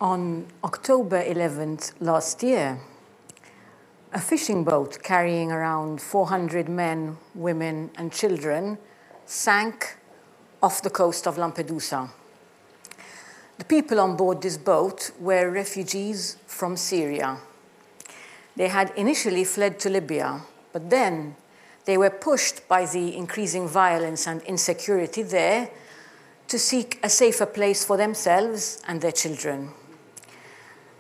On October 11th last year, a fishing boat carrying around 400 men, women, and children sank off the coast of Lampedusa. The people on board this boat were refugees from Syria. They had initially fled to Libya, but then they were pushed by the increasing violence and insecurity there to seek a safer place for themselves and their children.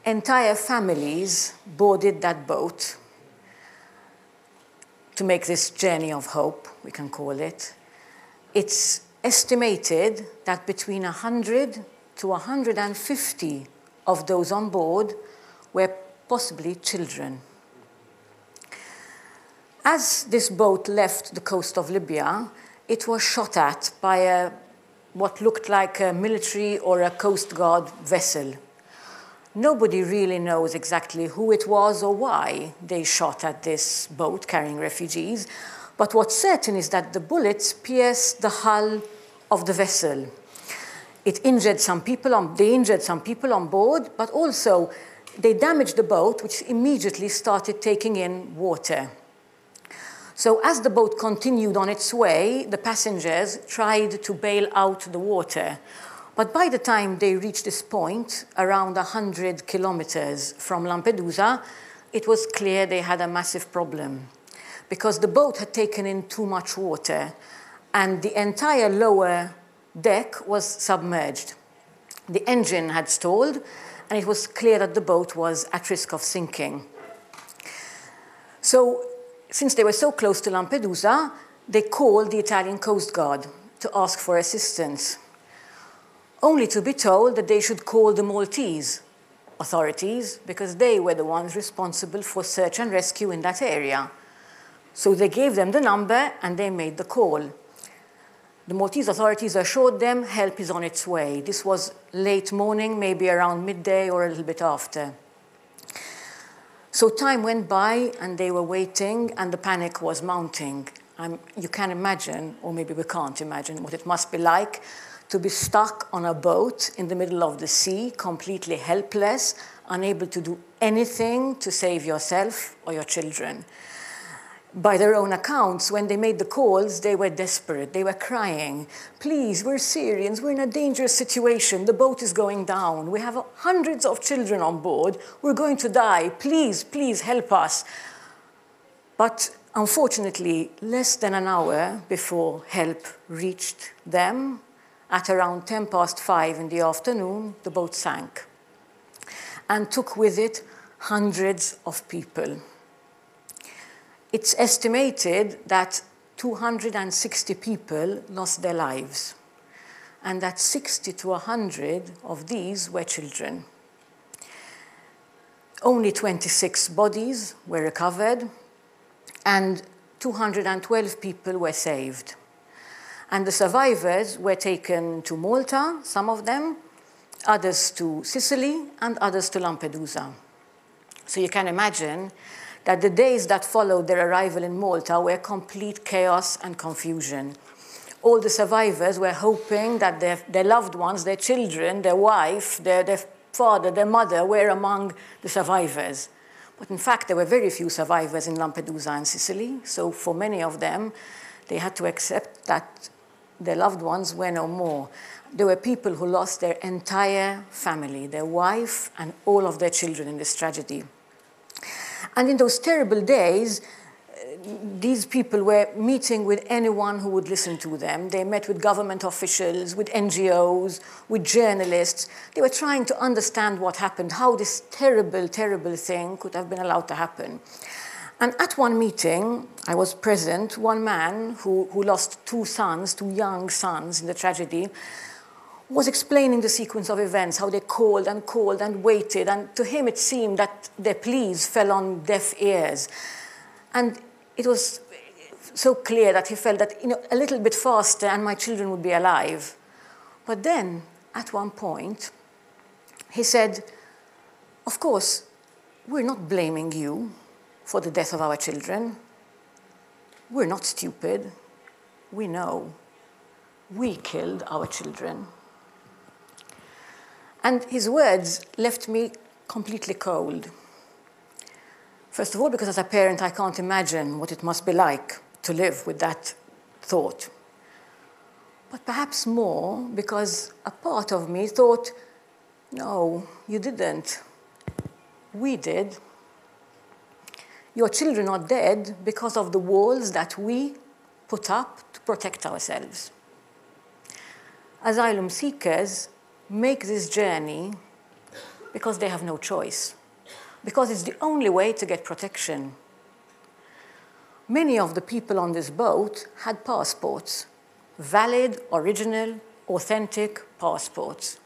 Entire families boarded that boat to make this journey of hope, we can call it. It's estimated that between 100 to 150 of those on board were possibly children. As this boat left the coast of Libya, it was shot at by what looked like a military or a Coast Guard vessel. Nobody really knows exactly who it was or why they shot at this boat carrying refugees, but what's certain is that the bullets pierced the hull of the vessel. They injured some people on board, but also they damaged the boat, which immediately started taking in water. So as the boat continued on its way, the passengers tried to bail out the water. But by the time they reached this point, around 100 kilometers from Lampedusa, it was clear they had a massive problem because the boat had taken in too much water and the entire lower deck was submerged. The engine had stalled and it was clear that the boat was at risk of sinking. So, since they were so close to Lampedusa, they called the Italian Coast Guard to ask for assistance, only to be told that they should call the Maltese authorities because they were the ones responsible for search and rescue in that area. So they gave them the number and they made the call. The Maltese authorities assured them help is on its way. This was late morning, maybe around midday or a little bit after. So time went by and they were waiting and the panic was mounting. You can imagine, or maybe we can't imagine, what it must be like to be stuck on a boat in the middle of the sea, completely helpless, unable to do anything to save yourself or your children. By their own accounts, when they made the calls, they were desperate. They were crying, please, we're Syrians, we're in a dangerous situation, the boat is going down, we have hundreds of children on board, we're going to die, please, please help us. But unfortunately, less than an hour before help reached them, at around 5:10 in the afternoon, the boat sank and took with it hundreds of people. It's estimated that 260 people lost their lives and that 60 to 100 of these were children. Only 26 bodies were recovered and 212 people were saved. And the survivors were taken to Malta, some of them, others to Sicily, and others to Lampedusa. So you can imagine that the days that followed their arrival in Malta were complete chaos and confusion. All the survivors were hoping that their loved ones, their children, their wife, their father, their mother were among the survivors. But in fact, there were very few survivors in Lampedusa and Sicily, so for many of them, they had to accept that their loved ones were no more. There were people who lost their entire family, their wife and all of their children in this tragedy. And in those terrible days, these people were meeting with anyone who would listen to them. They met with government officials, with NGOs, with journalists. They were trying to understand what happened, how this terrible, terrible thing could have been allowed to happen. And at one meeting, I was present, one man who lost two young sons in the tragedy, was explaining the sequence of events, how they called and waited, and to him it seemed that their pleas fell on deaf ears. And it was so clear that he felt that, a little bit faster and my children would be alive. But then, at one point, he said, of course, we're not blaming you for the death of our children. We're not stupid. We know. We killed our children. And his words left me completely cold. First of all, because as a parent, I can't imagine what it must be like to live with that thought. But perhaps more because a part of me thought, no, you didn't. We did. Your children are dead because of the walls that we put up to protect ourselves. Asylum seekers make this journey because they have no choice, because it's the only way to get protection. Many of the people on this boat had passports, valid, original, authentic passports.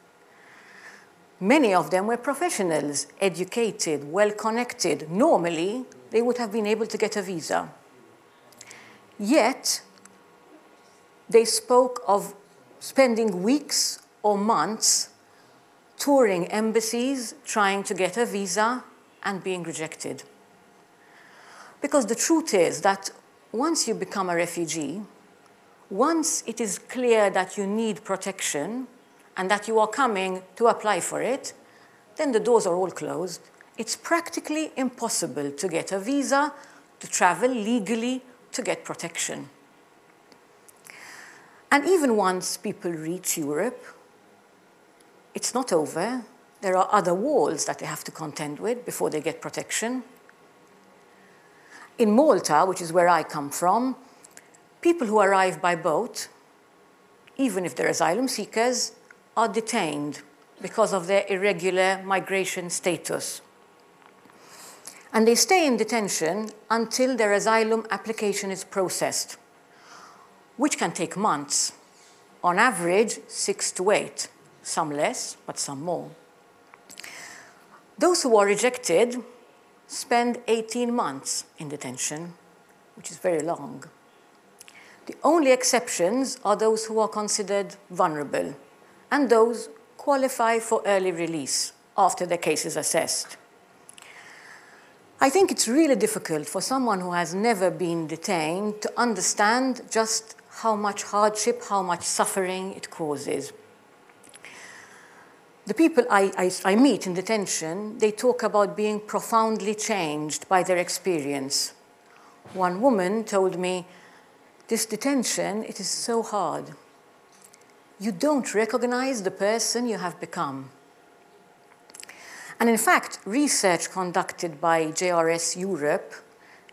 Many of them were professionals, educated, well-connected. Normally, they would have been able to get a visa. Yet, they spoke of spending weeks or months touring embassies, trying to get a visa, and being rejected. Because the truth is that once you become a refugee, once it is clear that you need protection and that you are coming to apply for it, then the doors are all closed. It's practically impossible to get a visa, to travel legally, to get protection. And even once people reach Europe, it's not over. There are other walls that they have to contend with before they get protection. In Malta, which is where I come from, people who arrive by boat, even if they're asylum seekers, are detained because of their irregular migration status. And they stay in detention until their asylum application is processed, which can take months. On average, 6 to 8, some less, but some more. Those who are rejected spend 18 months in detention, which is very long. The only exceptions are those who are considered vulnerable and those qualify for early release after their case is assessed. I think it's really difficult for someone who has never been detained to understand just how much hardship, how much suffering it causes. The people I meet in detention, they talk about being profoundly changed by their experience. One woman told me, "This detention, it is so hard. You don't recognize the person you have become." And in fact, research conducted by JRS Europe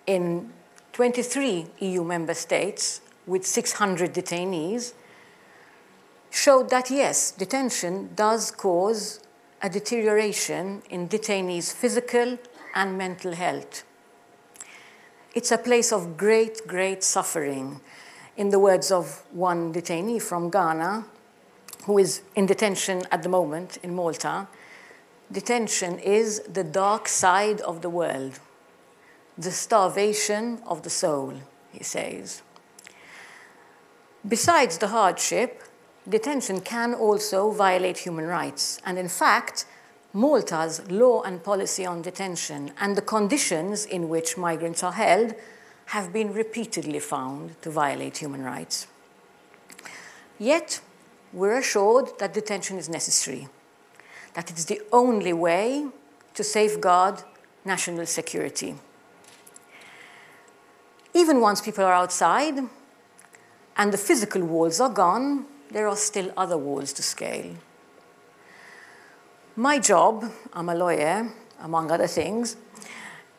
in 23 EU member states with 600 detainees showed that, yes, detention does cause a deterioration in detainees' physical and mental health. It's a place of great, great suffering. In the words of one detainee from Ghana, who is in detention at the moment in Malta, detention is the dark side of the world, the starvation of the soul, he says. Besides the hardship, detention can also violate human rights. And in fact, Malta's law and policy on detention and the conditions in which migrants are held have been repeatedly found to violate human rights. Yet, we're assured that detention is necessary, that it's the only way to safeguard national security. Even once people are outside and the physical walls are gone, there are still other walls to scale. My job, I'm a lawyer, among other things,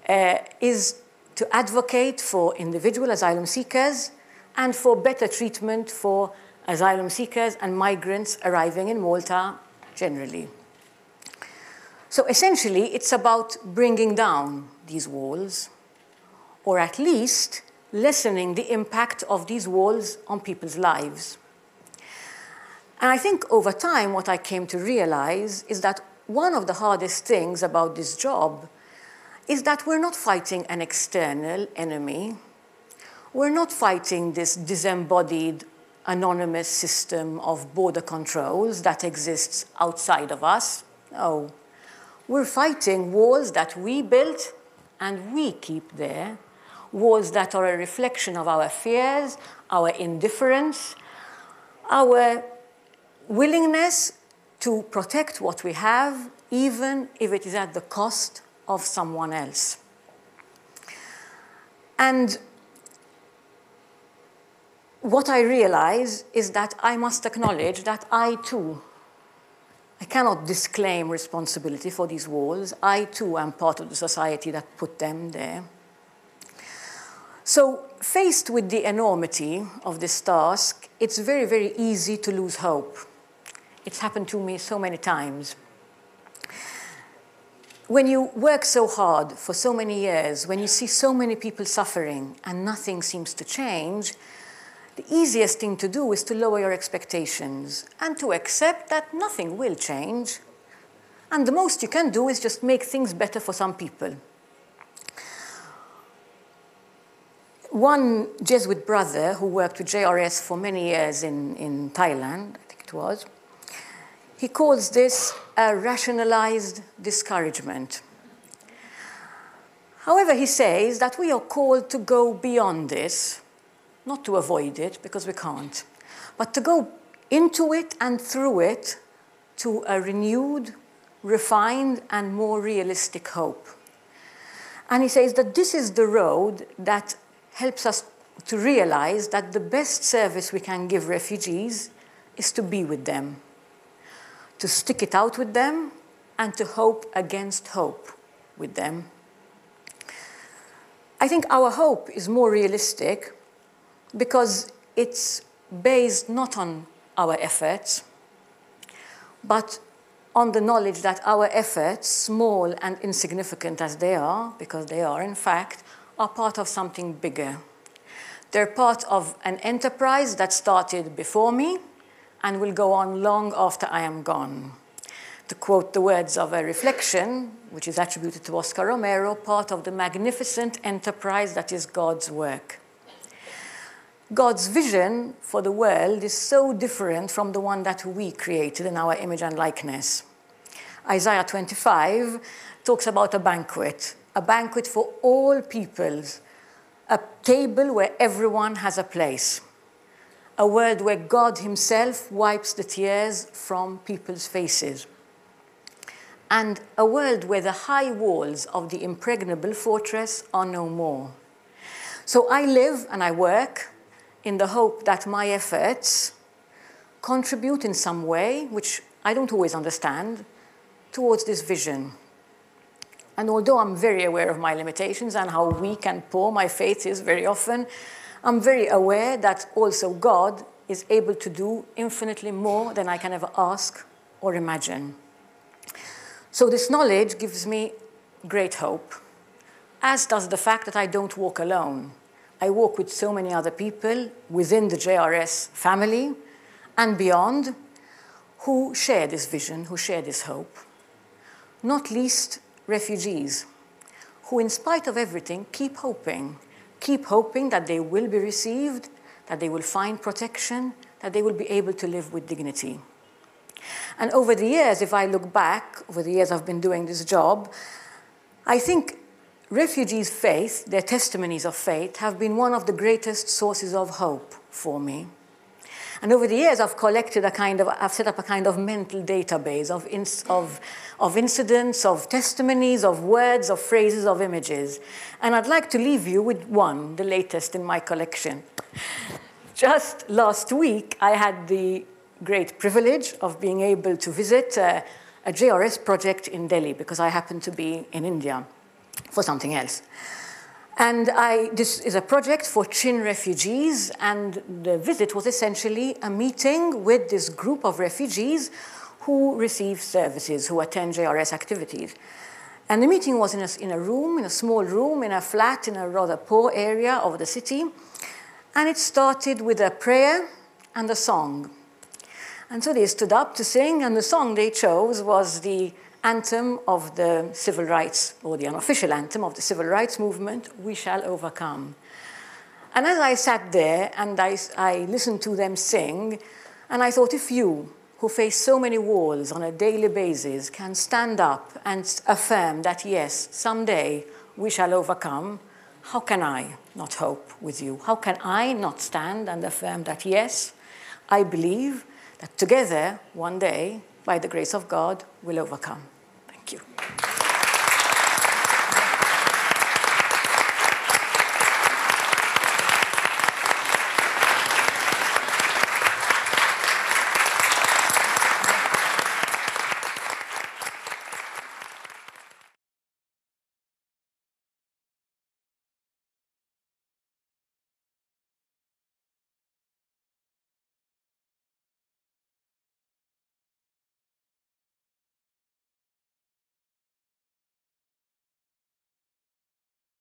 is to advocate for individual asylum seekers and for better treatment for asylum seekers and migrants arriving in Malta generally. So essentially, it's about bringing down these walls, or at least lessening the impact of these walls on people's lives. And I think over time, what I came to realize is that one of the hardest things about this job is that we're not fighting an external enemy. We're not fighting this disembodied, anonymous system of border controls that exists outside of us. No. We're fighting walls that we built and we keep there, walls that are a reflection of our fears, our indifference, our willingness to protect what we have, even if it is at the cost of someone else. And what I realize is that I must acknowledge that I too, I cannot disclaim responsibility for these walls. I too am part of the society that put them there. So faced with the enormity of this task, it's very, very easy to lose hope. It's happened to me so many times. When you work so hard for so many years, when you see so many people suffering and nothing seems to change, the easiest thing to do is to lower your expectations and to accept that nothing will change. And the most you can do is just make things better for some people. One Jesuit brother who worked with JRS for many years in Thailand, I think it was, he calls this a rationalized discouragement. However, he says that we are called to go beyond this, not to avoid it, because we can't, but to go into it and through it to a renewed, refined, and more realistic hope. And he says that this is the road that helps us to realize that the best service we can give refugees is to be with them, to stick it out with them, and to hope against hope with them. I think our hope is more realistic because it's based not on our efforts, but on the knowledge that our efforts, small and insignificant as they are, because they are in fact, are part of something bigger. They're part of an enterprise that started before me and will go on long after I am gone. To quote the words of a reflection, which is attributed to Oscar Romero, part of the magnificent enterprise that is God's work. God's vision for the world is so different from the one that we created in our image and likeness. Isaiah 25 talks about a banquet for all peoples, a table where everyone has a place, a world where God himself wipes the tears from people's faces, and a world where the high walls of the impregnable fortress are no more. So I live and I work in the hope that my efforts contribute in some way, which I don't always understand, towards this vision. And although I'm very aware of my limitations and how weak and poor my faith is very often, I'm very aware that also God is able to do infinitely more than I can ever ask or imagine. So this knowledge gives me great hope, as does the fact that I don't walk alone. I walk with so many other people within the JRS family and beyond who share this vision, who share this hope. Not least refugees, who in spite of everything keep hoping that they will be received, that they will find protection, that they will be able to live with dignity. And over the years, if I look back, over the years I've been doing this job, I think refugees' faith, their testimonies of faith, have been one of the greatest sources of hope for me. And over the years, I've set up a kind of mental database of incidents, of testimonies, of words, of phrases, of images. And I'd like to leave you with one, the latest in my collection. Just last week, I had the great privilege of being able to visit a JRS project in Delhi, because I happened to be in India for something else. And this is a project for Chin refugees, and the visit was essentially a meeting with this group of refugees who receive services, who attend JRS activities. And the meeting was in a small room, in a flat, in a rather poor area of the city. And it started with a prayer and a song. And so they stood up to sing, and the song they chose was the anthem of the civil rights, or the unofficial anthem of the civil rights movement, "We Shall Overcome." And as I sat there and I listened to them sing, and I thought, if you, who face so many walls on a daily basis, can stand up and affirm that, yes, someday we shall overcome, how can I not hope with you? How can I not stand and affirm that, yes, I believe that together, one day, by the grace of God, will overcome. Thank you.